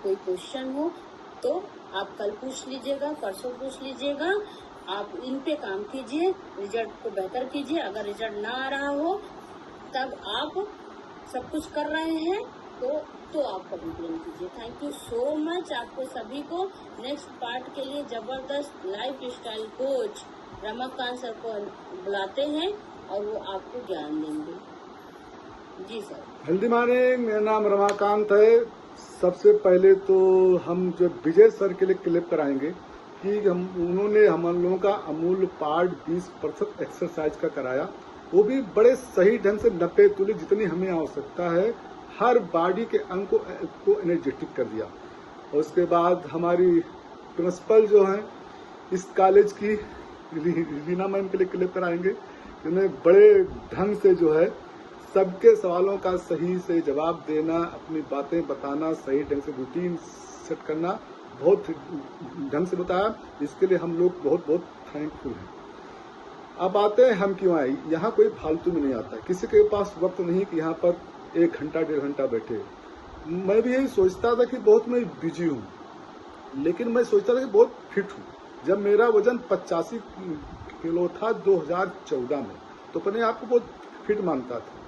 कोई क्वेश्चन हो तो आप कल पूछ लीजिएगा, परसों पूछ लीजिएगा। आप इन पे काम कीजिए, रिजल्ट को बेहतर कीजिए। अगर रिजल्ट ना आ रहा हो तब आप सब कुछ कर रहे हैं तो आप कंप्लेन कीजिए। थैंक यू सो मच आपको सभी को। नेक्स्ट पार्ट के लिए जबरदस्त life style coach Ramakant sir को बुलाते हैं और वो आपको ज्ञान देंगे। जी सर। हेल्दी मॉर्निंग, मेरा नाम रमाकांत है। सबसे पहले तो हम जो विजय सर के लिए क्लिप कराएंगे कि उन्होंने हम लोगों का अमूल पार्ट 20% एक्सरसाइज का कराया, वो भी बड़े सही ढंग से 90 तुल्य जितनी हमें आवश्यकता है हर बॉडी के अंग को एनर्जेटिक कर दिया। और उसके बाद हमारी प्रिंसिपल जो है इस कॉलेज की रीना मैम के लिए क्लिप कराएंगे, उन्हें बड़े ढंग से जो है सबके सवालों का सही से जवाब देना, अपनी बातें बताना, सही ढंग से रूटीन सेट करना बहुत ढंग से बताया। इसके लिए हम लोग बहुत बहुत थैंकफुल हैं। अब आते हैं हम क्यों आए। यहाँ कोई फालतू में नहीं आता है, किसी के पास वक्त नहीं कि यहाँ पर 1 घंटा 1.5 घंटा बैठे। मैं भी यही सोचता था कि बहुत मैं बिजी हूँ, लेकिन मैं सोचता था कि बहुत फिट हूँ। जब मेरा वजन 85 किलो था 2014 में, तो अपने आप को बहुत फिट मानता था।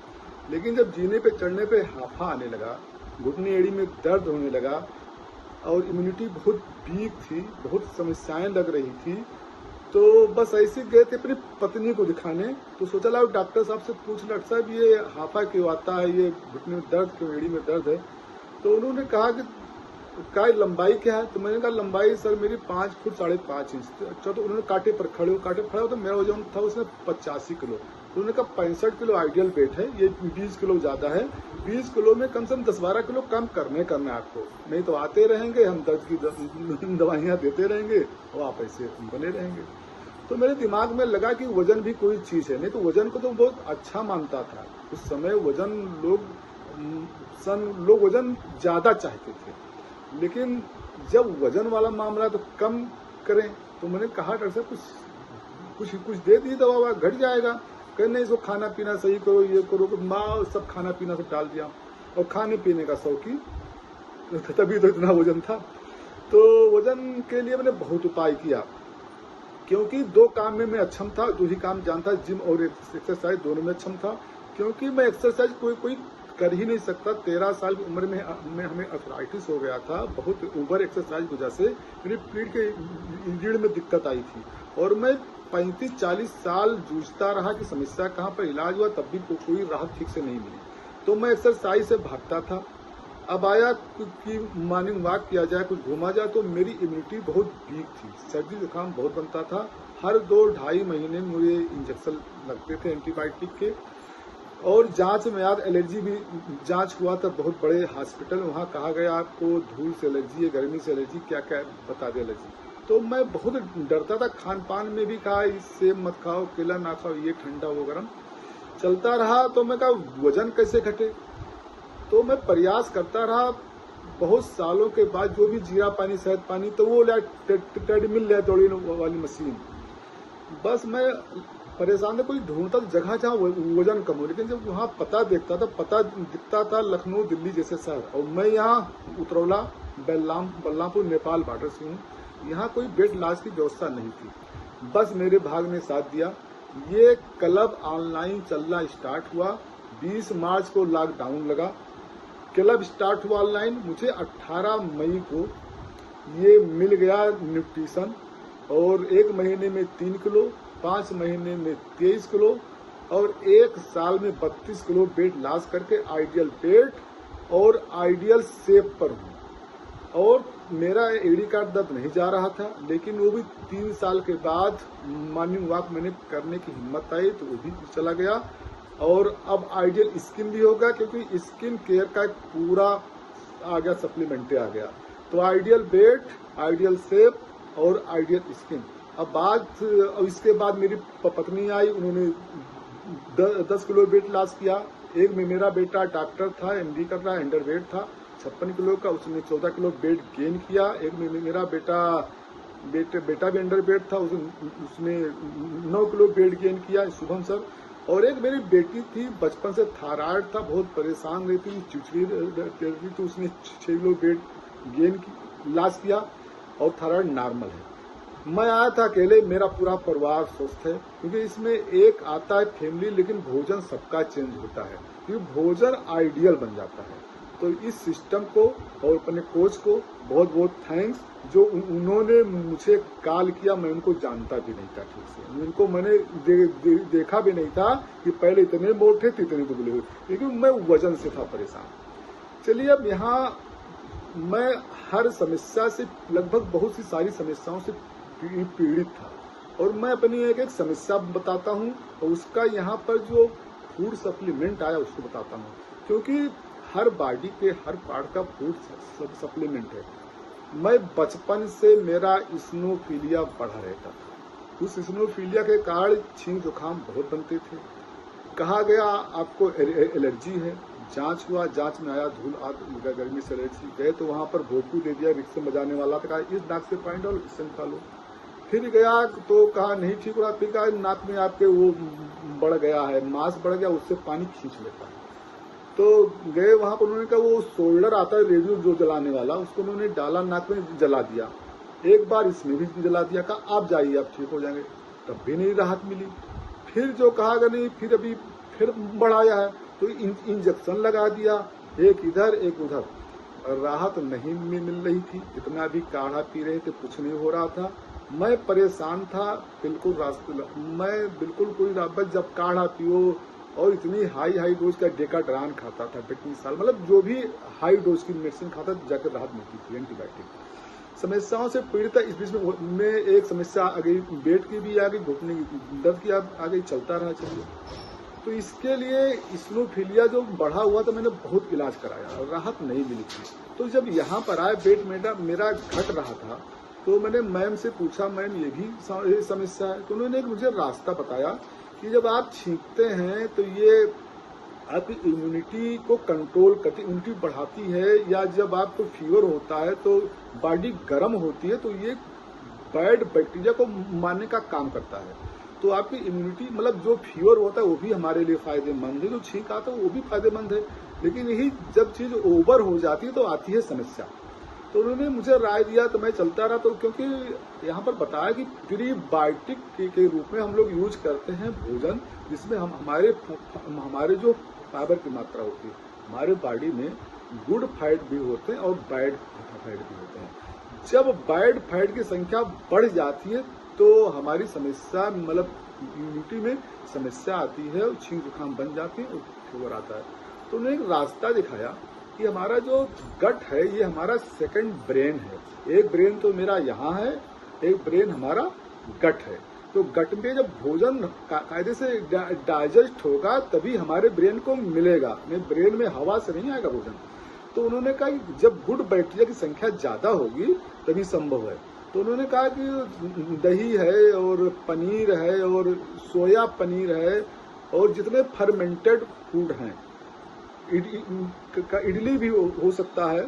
लेकिन जब जीने पे चढ़ने पे हाफा आने लगा, घुटने एड़ी में दर्द होने लगा और इम्यूनिटी बहुत वीक थी, बहुत समस्याएं लग रही थी, तो बस ऐसे गए थे अपनी पत्नी को दिखाने। तो सोचा लाओ डॉक्टर साहब से पूछ, डॉक्टर साहब ये हाफा क्यों आता है, ये घुटने में दर्द क्यों, एड़ी में दर्द है। तो उन्होंने कहा कि क्या लंबाई क्या है। तो मैंने कहा लंबाई सर मेरी 5 फुट 5.5 इंच। अच्छा, तो उन्होंने कांटे पर खड़े हो तो मेरा वजन था उसमें 85 किलो। तो उन्होंने कहा 65 किलो आइडियल वेट है, ये 20 किलो ज्यादा है, 20 किलो में कम से कम 10-12 किलो कम करना है आपको, नहीं तो आते रहेंगे हम दर्द की दवाइयाँ देते रहेंगे और आप ऐसे बने रहेंगे। तो मेरे दिमाग में लगा कि वजन भी कोई चीज है, नहीं तो वजन को तो बहुत अच्छा मानता था उस समय। वजन लोग वजन ज्यादा चाहते थे, लेकिन जब वजन वाला मामला तो कम करें। तो मैंने कहा डॉक्टर साहब कुछ दे दी दवा, घट जाएगा। कहीं नहीं, इसको खाना पीना सही करो, ये करो, माँ सब खाना पीना सब डाल दिया और खाने पीने का शौकी, तभी तो इतना वजन था। तो वजन के लिए मैंने बहुत उपाय किया, क्योंकि 2 काम में मैं अक्षम था, 2 ही काम जानता, जिम और एक्सरसाइज दोनों में अक्षम था। क्योंकि मैं एक्सरसाइज कोई कर ही नहीं सकता। 13 साल की उम्र में हमें अर्थराइटिस हो गया था, बहुत ओवर एक्सरसाइज की वजह से मेरी पीठ के रीढ़ में दिक्कत आई थी और मैं 35-40 साल जूझता रहा कि समस्या कहाँ पर इलाज हुआ, तब भी कोई राहत ठीक से नहीं मिली। तो मैं एक्सरसाइज से भागता था। अब आया कि मॉर्निंग वॉक किया जाए, कुछ घूमा जाए, तो मेरी इम्यूनिटी बहुत वीक थी, सर्दी जुकाम बहुत बनता था। हर 2-2.5 महीने मुझे इंजेक्शन लगते थे एंटीबायोटिक के। और जांच में याद एलर्जी भी जांच हुआ था बहुत बड़े हॉस्पिटल, वहाँ कहा गया आपको धूल से एलर्जी है, गर्मी से एलर्जी, क्या क्या बता दे एलर्जी। तो मैं बहुत डरता था। खान पान में भी कहा इससे मत खाओ, केला ना खाओ, ये ठंडा वो गर्म चलता रहा। तो मैं कहा वजन कैसे घटे। तो मैं प्रयास करता रहा। बहुत सालों के बाद जो भी जीरा पानी, शहद पानी, तो वो ट्रेडमिल ले दौड़ी वाली मशीन, बस मैं परेशान था। कोई ढूंढता था जगह जहाँ वजन कम हो, लेकिन जब वहाँ पता देखता था, पता दिखता था लखनऊ दिल्ली जैसे शहर, और मैं यहाँ उतरौला बल्लामपुर नेपाल बॉर्डर से हूँ। यहाँ कोई बेड लॉज की व्यवस्था नहीं थी। बस मेरे भाग ने साथ दिया। ये क्लब ऑनलाइन चलना स्टार्ट हुआ। 20 मार्च को लॉकडाउन लगा, क्लब स्टार्ट हुआ ऑनलाइन। मुझे 18 मई को ये मिल गया न्यूट्रिशन, और 1 महीने में 3 किलो, 5 महीने में 23 किलो और 1 साल में 32 किलो वेट लॉस करके आइडियल वेट और आइडियल शेप पर हूँ। और मेरा एडी का दर्द नहीं जा रहा था, लेकिन वो भी 3 साल के बाद मॉर्निंग वॉक मैंने करने की हिम्मत आई तो वो भी चला गया। और अब आइडियल स्किन भी होगा, क्योंकि स्किन केयर का पूरा आ गया, सप्लीमेंट आ गया। तो आइडियल वेट, आइडियल शेप और आइडियल स्किन। अब इसके बाद मेरी पत्नी आई, उन्होंने 10 किलो वेट लॉस किया। एक में मेरा बेटा डॉक्टर था, MD कर रहा, अंडर वेट था 56 किलो का, उसने 14 किलो वेट गेन किया। एक में मेरा बेटा भी अंडर वेट था, उसने 9 किलो वेट गेन किया, शुभम सर। और एक मेरी बेटी थी, बचपन से थायराइड था, बहुत परेशान रहती, चिड़चिड़ी रहती, तो उसने 6 किलो वेट इलाज किया और थायराइड नॉर्मल है। मैं आया था अकेले, मेरा पूरा परिवार स्वस्थ है, क्योंकि इसमें एक आता है फैमिली, लेकिन भोजन सबका चेंज होता है, क्योंकि भोजन आइडियल बन जाता है। तो इस सिस्टम को और अपने कोच को बहुत बहुत थैंक्स, जो उन्होंने मुझे कॉल किया। मैं उनको जानता भी नहीं था ठीक से, उनको मैंने देखा भी नहीं था कि पहले इतने मोटे थे इतने दुबले हुए, क्योंकि मैं वजन से था परेशान। चलिए, अब यहाँ मैं हर समस्या से, लगभग बहुत सी सारी समस्याओं से पीड़ित था, और मैं अपनी एक एक समस्या बताता हूँ और उसका यहाँ पर जो फूड सप्लीमेंट आया उसको बताता हूँ, क्योंकि हर बॉडी के हर पार्ट का फूड सप्लीमेंट है। मैं बचपन से मेरा इस्नोफीलिया बढ़ा रहता था, उस इस्नोफीलिया के कारण छींक जुकाम बहुत बनते थे। कहा गया आपको एलर्जी है, जांच हुआ, जांच में आया धूल आग गर्मी से एलर्जी। गए तो वहां पर भोपू दे दिया, रिक्शे में बजाने वाला था, कहा इस नाक से पानी डालो, इससे खा लो। फिर गया तो कहा नहीं ठीक हो रहा, फिर कहा नाक में आपके वो बढ़ गया है, मांस बढ़ गया, उससे पानी खींच लेता है। तो गए वहां पर, उन्होंने कहा वो शोल्डर आता है रेडियो जो जलाने वाला, उसको उन्होंने डाला नाक में, जला दिया। एक बार इसमें भी जला दिया, कहा आप जाइए आप ठीक हो जाएंगे, तब भी नहीं राहत मिली। फिर जो कहा नहीं, फिर अभी फिर बढ़ाया है तो इंजेक्शन लगा दिया, एक इधर एक उधर, राहत नहीं मिल रही थी। इतना भी काढ़ा पी रहे थे, कुछ नहीं हो रहा था। मैं परेशान था, बिल्कुल मैं बिल्कुल कोई राहत, जब काढ़ा पियो और इतनी हाई डोज का डेकाड्रान खाता था 20 साल, मतलब जो भी हाई डोज की मेडिसिन खाता जाकर राहत मिलती थी, एंटीबायोटिक। समस्याओं से पीड़ित इस बीच में एक समस्या आ गई, पेट की भी आ गई, घुटने की दर्द की आ गई, चलता रहा। चलिए, तो इसके लिए इस्नोफीलिया जो बढ़ा हुआ था, मैंने बहुत इलाज कराया और राहत नहीं मिली थी। तो जब यहाँ पर आया, पेट मेरा घट रहा था, तो मैंने मैम से पूछा, मैम ये भी समस्या है? तो उन्होंने मुझे रास्ता बताया कि जब आप छींकते हैं तो ये आपकी इम्यूनिटी को कंट्रोल करती, इम्यूनिटी बढ़ाती है, या जब आपको फीवर होता है तो बॉडी गर्म होती है, तो ये बैड बैक्टीरिया को मारने का काम करता है। तो आपकी इम्यूनिटी, मतलब जो फीवर होता है वो भी हमारे लिए फायदेमंद है, जो छींक आता है वो भी फायदेमंद है, लेकिन यही जब चीज ओवर हो जाती है तो आती है समस्या। तो उन्होंने मुझे राय दिया, तो मैं चलता रहा। तो क्योंकि यहाँ पर बताया कि प्रीबायोटिक के रूप में हम लोग यूज करते हैं भोजन, जिसमें हमारे जो फाइबर की मात्रा होती है, हमारे बॉडी में गुड फैट भी होते हैं और बैड फैट भी होते हैं। जब बैड फैट की संख्या बढ़ जाती है तो हमारी समस्या, मतलब इम्यूनिटी में समस्या आती है, और छींक जुकाम बन जाती है और फीवर आता है। तो उन्होंने एक रास्ता दिखाया कि हमारा जो गट है ये हमारा सेकंड ब्रेन है। एक ब्रेन तो मेरा यहाँ है, एक ब्रेन हमारा गट है। तो गट में जब भोजन कायदे से डाइजेस्ट होगा तभी हमारे ब्रेन को मिलेगा, नहीं ब्रेन में हवा से नहीं आएगा भोजन। तो उन्होंने कहा कि जब गुड बैक्टीरिया की संख्या ज्यादा होगी तभी संभव है। तो उन्होंने कहा कि दही है और पनीर है और सोया पनीर है और जितने फर्मेंटेड फूड हैं, इडली भी हो सकता है,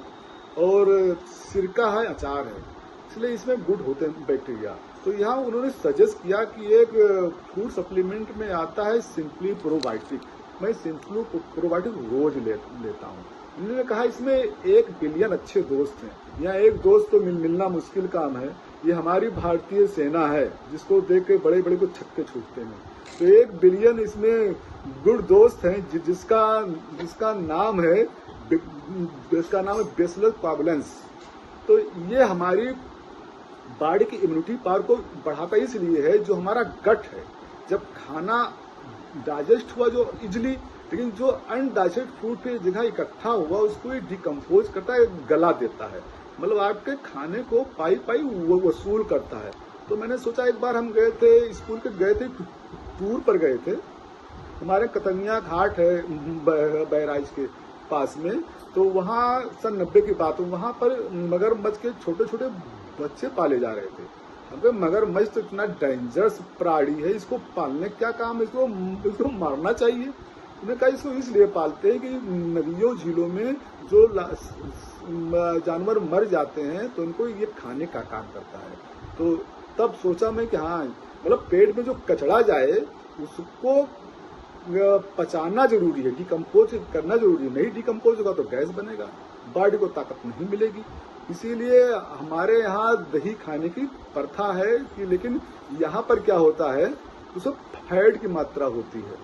और सिरका है, अचार है, इसलिए इसमें गुड होते हैं बैक्टीरिया। तो यहाँ उन्होंने सजेस्ट किया कि एक फूड सप्लीमेंट में आता है सिंपली प्रोबायोटिक। मैं सिंपली प्रोबायोटिक रोज लेता हूँ। उन्होंने कहा इसमें 1 बिलियन अच्छे दोस्त हैं, यहाँ एक दोस्त तो मिलना मुश्किल काम है। ये हमारी भारतीय सेना है जिसको देख के बड़े बड़े को छक्के छूटते हैं। तो 1 बिलियन इसमें गुड दोस्त हैं, जिसका नाम है बेसिलस कोएगुलेंस। तो ये हमारी बॉडी की इम्यूनिटी पावर को बढ़ाता इसलिए है, जो हमारा गट है, जब खाना डाइजेस्ट हुआ जो इजिली, लेकिन जो अनडाइजेस्टेड फूड पे जगह इकट्ठा हुआ उसको ये डिकम्पोज करता है, गला देता है, मतलब आपके खाने को पाई वो वसूल करता है। तो मैंने सोचा, एक बार हम गए थे, स्कूल के गए थे, टूर पर गए थे, हमारे कतंगिया घाट है बहराइच के पास में, तो वहाँ सन 90 की बात हो, वहाँ पर मगरमच्छ के छोटे छोटे बच्चे पाले जा रहे थे। हमको मगरमच्छ तो इतना डेंजरस प्राणी है, इसको पालने क्या काम है, इसको मारना चाहिए। उन्होंने कहा इसको इसलिए पालते हैं कि नदियों झीलों में जो जानवर मर जाते हैं तो उनको ये खाने का काम करता है। तो तब सोचा मैं कि हाँ, मतलब पेट में जो कचरा जाए उसको पचाना जरूरी है, डिकम्पोज करना जरूरी है, नहीं डिकम्पोज होगा तो गैस बनेगा, बॉडी को ताकत नहीं मिलेगी। इसीलिए हमारे यहाँ दही खाने की प्रथा है कि, लेकिन यहाँ पर क्या होता है, उसमें फैट की मात्रा होती है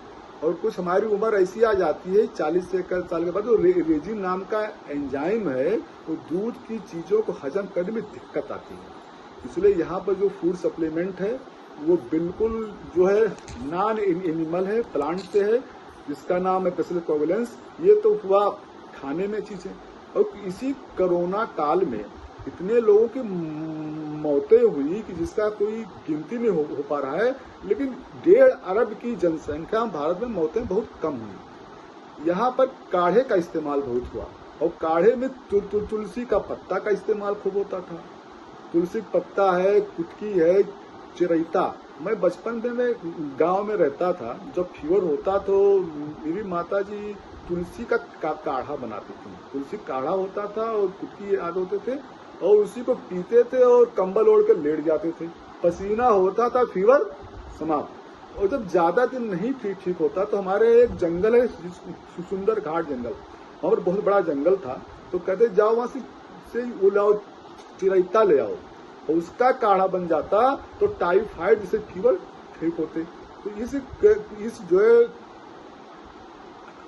और कुछ हमारी उम्र ऐसी आ जाती है 40 से साल के बाद जो रेजिन नाम का एंजाइम है वो दूध की चीजों को हजम करने में दिक्कत आती है। इसलिए यहाँ पर जो फूड सप्लीमेंट है वो बिल्कुल जो है नॉन एनिमल है, प्लांट से है, जिसका नाम है बेसिलस कोवलेंस। ये तो हुआ खाने में चीज है। और इसी कोरोना काल में इतने लोगों की मौतें हुई कि जिसका कोई गिनती नहीं हो पा रहा है, लेकिन 1.5 अरब की जनसंख्या भारत में मौतें बहुत कम हुई। यहाँ पर काढ़े का इस्तेमाल बहुत हुआ और काढ़े में तुलसी का पत्ता का इस्तेमाल खूब होता था। तुलसी पत्ता है, कुटकी है, चिरैता। मैं बचपन में गांव में रहता था, जब फीवर होता तो मेरी माता जी तुलसी का काढ़ा बनाती थी। तुलसी काढ़ा होता था और कुटकी याद होते थे और उसी को पीते थे और कंबल ओढ़ कर लेट जाते थे। पसीना होता था, फीवर समाप्त। और जब ज्यादा दिन नहीं ठीक होता तो हमारे एक जंगल है, सुंदर घाट जंगल, वहां पर बहुत बड़ा जंगल था, तो कहते जाओ वहां से वो लाओ, चिरैता ले आओ और उसका काढ़ा बन जाता तो टाइफाइड जैसे फीवर ठीक होते। तो इस जो है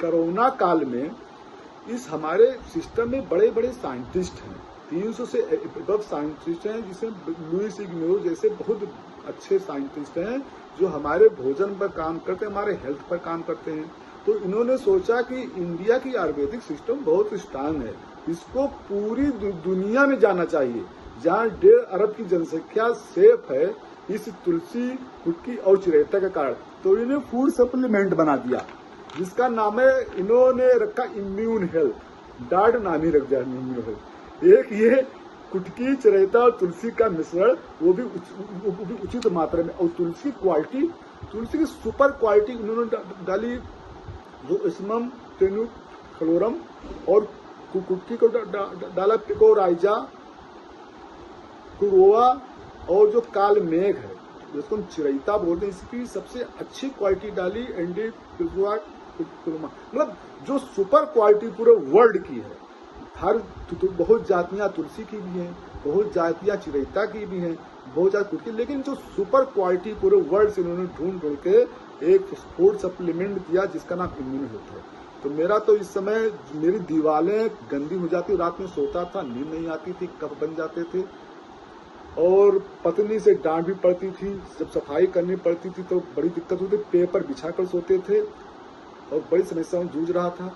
कोरोना काल में इस हमारे सिस्टम में बड़े बड़े साइंटिस्ट हैं, 300 से अबव साइंटिस्ट हैं, जिसमें लुइस इग्नेरो जैसे बहुत अच्छे साइंटिस्ट हैं जो हमारे भोजन पर काम करते हैं, हमारे हेल्थ पर काम करते हैं। तो इन्होंने सोचा कि इंडिया की आयुर्वेदिक सिस्टम बहुत स्ट्रांग है, इसको पूरी दुनिया में जाना चाहिए। जहाँ 1.5 अरब की जनसंख्या सेफ है इस तुलसी, कुटकी और चिरैता के कारण, तो इन्हें फूड सप्लीमेंट बना दिया, जिसका नाम है, इन्होंने रखा इम्यून हेल्थ। डार्ट नाम ही रख दिया इम्यून हेल्थ। एक ये कुटकी, चिरैता और तुलसी का मिश्रण, वो भी उचित मात्रा में, और तुलसी क्वालिटी, तुलसी की सुपर क्वालिटी इन्होंने डाली, जो इसमम टेनुफ्लोरम, और कुटकी को डाला पिकोराइजा, कुरोआ, और जो काल मेघ है जिसको हम चिरैता बोलते हैं, इसकी सबसे अच्छी क्वालिटी डाली एंडी, मतलब जो सुपर क्वालिटी पूरे वर्ल्ड की है। हर बहुत जातियां तुलसी की भी हैं, बहुत जातियां चिरैता की भी हैं, बहुत ज्यादा कुटकी, लेकिन जो सुपर क्वालिटी पूरे वर्ल्ड से इन्होंने ढूंढ के एक फूड सप्लीमेंट दिया जिसका नाम इम्यून हेल्थ है। तो मेरा तो इस समय मेरी दीवारें गंदी हो जाती, रात में सोता था, नींद नहीं आती थी, कफ बन जाते थे और पत्नी से डांट भी पड़ती थी, जब सफाई करनी पड़ती थी तो बड़ी दिक्कत होती, पेपर बिछाकर सोते थे और बड़ी समस्याओं जूझ रहा था।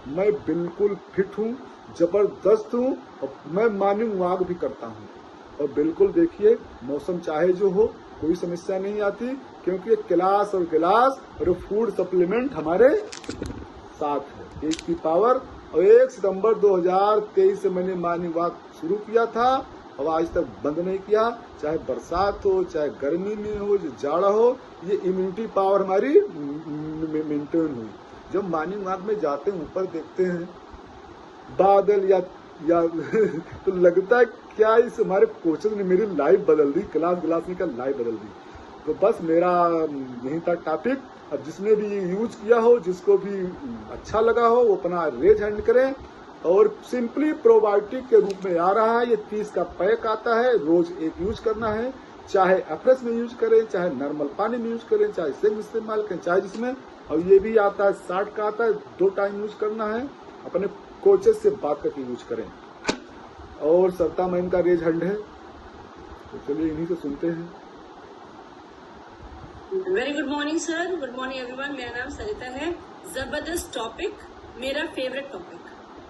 मैं बिल्कुल फिट हूँ, जबरदस्त हूँ और मैं मॉर्निंग वॉक भी करता हूँ। और बिल्कुल देखिए, मौसम चाहे जो हो, कोई समस्या नहीं आती, क्योंकि क्लास और गिलास और फूड सप्लीमेंट हमारे साथ है। एक की पावर। और 1 सितंबर 2023 से मैंने मॉर्निंग वॉक शुरू किया था और आज तक बंद नहीं किया, चाहे बरसात हो, चाहे गर्मी में हो, जाड़ा हो, ये इम्यूनिटी पावर हमारी मेंटेन हुई। जब मॉर्निंग वॉक में जाते हैं, ऊपर देखते हैं बादल या तो लगता है क्या इस हमारे कोचेस ने मेरी लाइफ बदल दी, क्लास का लाइफ बदल दी। तो बस मेरा यही था टॉपिक। अब जिसने भी यूज किया हो, जिसको भी अच्छा लगा हो, वो अपना रेज हैंड करें। और सिंपली प्रोबायोटिक के रूप में आ रहा है, ये 30 का पैक आता है, रोज एक यूज करना है, चाहे एफ्रेश में यूज करें, चाहे नॉर्मल पानी में यूज करें, चाहे सिंक इस्तेमाल करें, चाहे जिसमें। और ये भी आता है 60 का आता है, 2 टाइम यूज करना है, अपने कोचेस से बात करके यूज करें। और सरिता मैम का रेज हैंड है, तो चलिए इन्हीं से सुनते हैं। Very good morning sir, good morning everyone. मेरा नाम सरिता है। जबरदस्त टॉपिक, मेरा फेवरेट टॉपिक।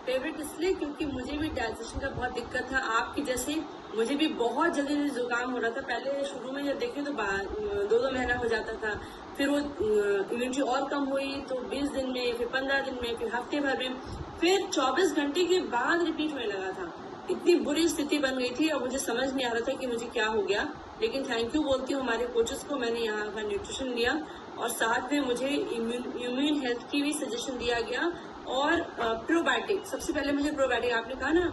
फेवरेट इसलिए क्योंकि मुझे भी डाइजेशन का बहुत दिक्कत था, आपकी जैसे मुझे भी बहुत जल्दी जुकाम हो रहा था। पहले शुरू में जब देखें तो 2 महीना हो जाता था, फिर वो इम्यूनिटी और कम हुई तो 20 दिन में, फिर 15 दिन में, फिर हफ्ते भर में, फिर 24 घंटे के बाद रिपीट होने लगा था। इतनी बुरी स्थिति बन गई थी और मुझे समझ नहीं आ रहा था कि मुझे क्या हो गया। लेकिन थैंक यू बोलती हूँ हमारे कोचेस को, मैंने यहाँ का न्यूट्रिशन लिया और साथ में मुझे इम्यून हेल्थ की भी सजेशन दिया गया। और प्रोबायोटिक, सबसे पहले मुझे प्रोबायोटिक, आपने कहा ना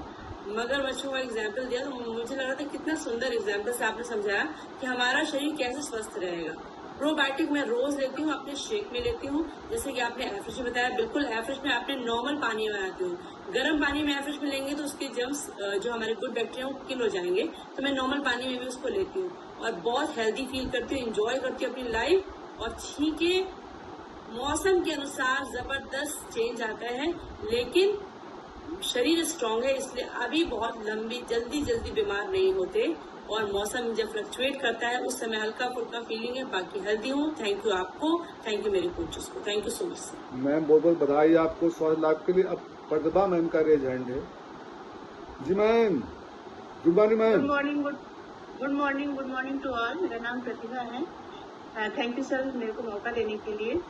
मगरमच्छों का एग्जाम्पल दिया, तो मुझे लगा था कितना सुंदर एग्जाम्पल से आपने समझाया कि हमारा शरीर कैसे स्वस्थ रहेगा। प्रोबायोटिक मैं रोज लेती हूँ, अपने शेक में लेती हूँ। जैसे कि आपने एवरेज में बताया, बिल्कुल एवरेज में आपने नॉर्मल पानी में आती हूँ। गर्म पानी में एवरेज में लेंगे तो उसके जर्म्स जो हमारे गुड बैक्टीरिया वो किल हो जाएंगे, तो मैं नॉर्मल पानी में भी उसको लेती हूँ और बहुत हेल्दी फील करती हूँ, इंजॉय करती हूँ अपनी लाइफ। और छींके मौसम के अनुसार जबरदस्त चेंज आता है, लेकिन शरीर स्ट्रांग है, इसलिए अभी बहुत जल्दी बीमार नहीं होते। और मौसम जब फ्लक्चुएट करता है उस समय हल्का फुल्का फीलिंग है, बाकी हेल्दी हूँ। थैंक यू आपको, थैंक यू मेरे कोचेस को, thank you so much sir. Ma'am बहुत बहुत बधाई आपको स्वास्थ्य लाभ के लिए। अब प्रतिभा मैम का रेज हैंड है। जी ma'am, good morning ma'am. Good morning to all. मेरा नाम प्रतिभा है। थैंक यू सर मेरे को मौका देने के लिए।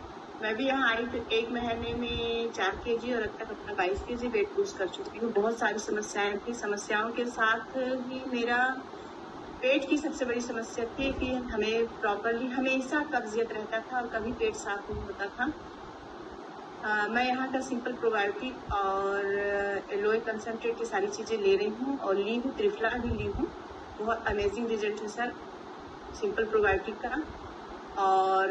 मैं भी यहाँ आई तो 1 महीने में 4 kg और अब तक अपना 22 kg वेट लूज कर चुकी हूँ। बहुत सारी समस्याएं थी, समस्याओं के साथ ही मेरा पेट की सबसे बड़ी समस्या थी कि हमें प्रॉपरली हमेशा कब्जियत रहता था और कभी पेट साफ नहीं होता था। मैं यहाँ का सिंपल प्रोबायोटिक और एलोए कंसनट्रेट की सारी चीज़ें ले रही हूँ और ली हूँ, त्रिफला भी ली हूँ। बहुत अमेजिंग रिजल्ट है सर सिंपल प्रोबायोटिक का। और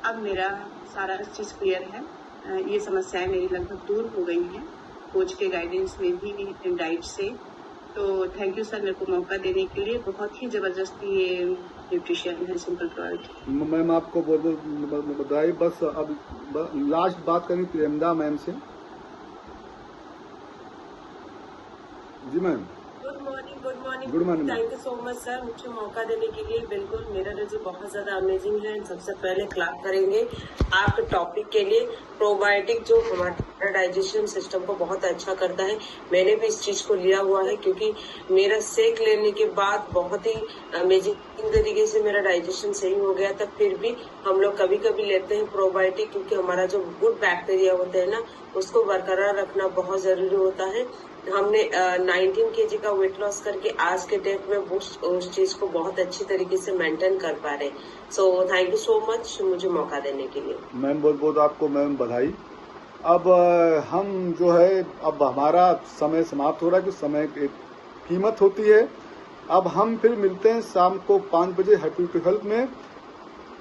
अब मेरा सारा चीज़ क्लियर है। ये समस्याएं मेरी लगभग दूर हो गई हैं कोच के गाइडेंस में भी, डाइट से। तो थैंक यू सर मेरे को मौका देने के लिए। बहुत ही ज़बरदस्त ये न्यूट्रिशन है सिंपल प्रोबायोटिक। मैम आपको बहुत बहुत बधाई। बस अब लास्ट बात करें प्रेमदा मैम से। जी ma'am. Good morning. Thank you so much sir मुझे मौका देने के लिए। बिल्कुल मेरा रिजल्ट बहुत ज्यादा अमेजिंग है। सबसे पहले क्लैप करेंगे आपके टॉपिक के लिए। प्रोबायोटिक जो हमारा डाइजेशन सिस्टम को बहुत अच्छा करता है, मैंने भी इस चीज को लिया हुआ है क्योंकि मेरा शेक लेने के बाद बहुत ही अमेजिंग तरीके से मेरा डाइजेशन सही हो गया था। फिर भी हम लोग कभी कभी लेते हैं प्रोबायोटिक क्योंकि हमारा जो गुड बैक्टीरिया होता है ना, उसको बरकरार रखना बहुत जरूरी होता है। हमने 19 kg का वेट लॉस करके आज के डेट में उस चीज को बहुत अच्छी तरीके से मेंटेन कर पा रहे हैं। So thank you so much मुझे मौका देने के लिए। मैम बहुत बहुत आपको मैम बधाई। अब हम जो है, अब हमारा समय समाप्त हो रहा है कि समय की कीमत होती है। अब हम फिर मिलते हैं शाम को 5 बजे हैप्पी टू हेल्प में।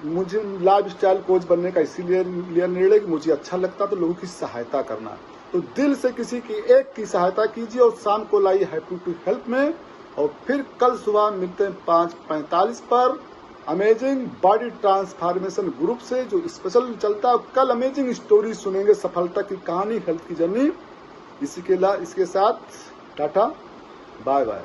मुझे लाइफ स्टाइल कोच बनने का इसीलिए लिया निर्णय कि मुझे अच्छा लगता तो लोगों की सहायता करना। तो दिल से किसी की एक की सहायता कीजिए और शाम को लाइए हैप्पी टू हेल्प में। और फिर कल सुबह मिलते हैं 5:45 पर अमेजिंग बॉडी ट्रांसफॉर्मेशन ग्रुप से, जो स्पेशल चलता है। कल अमेजिंग स्टोरी सुनेंगे, सफलता की कहानी, हेल्थ की जर्नी। इसके साथ टाटा, बाय बाय।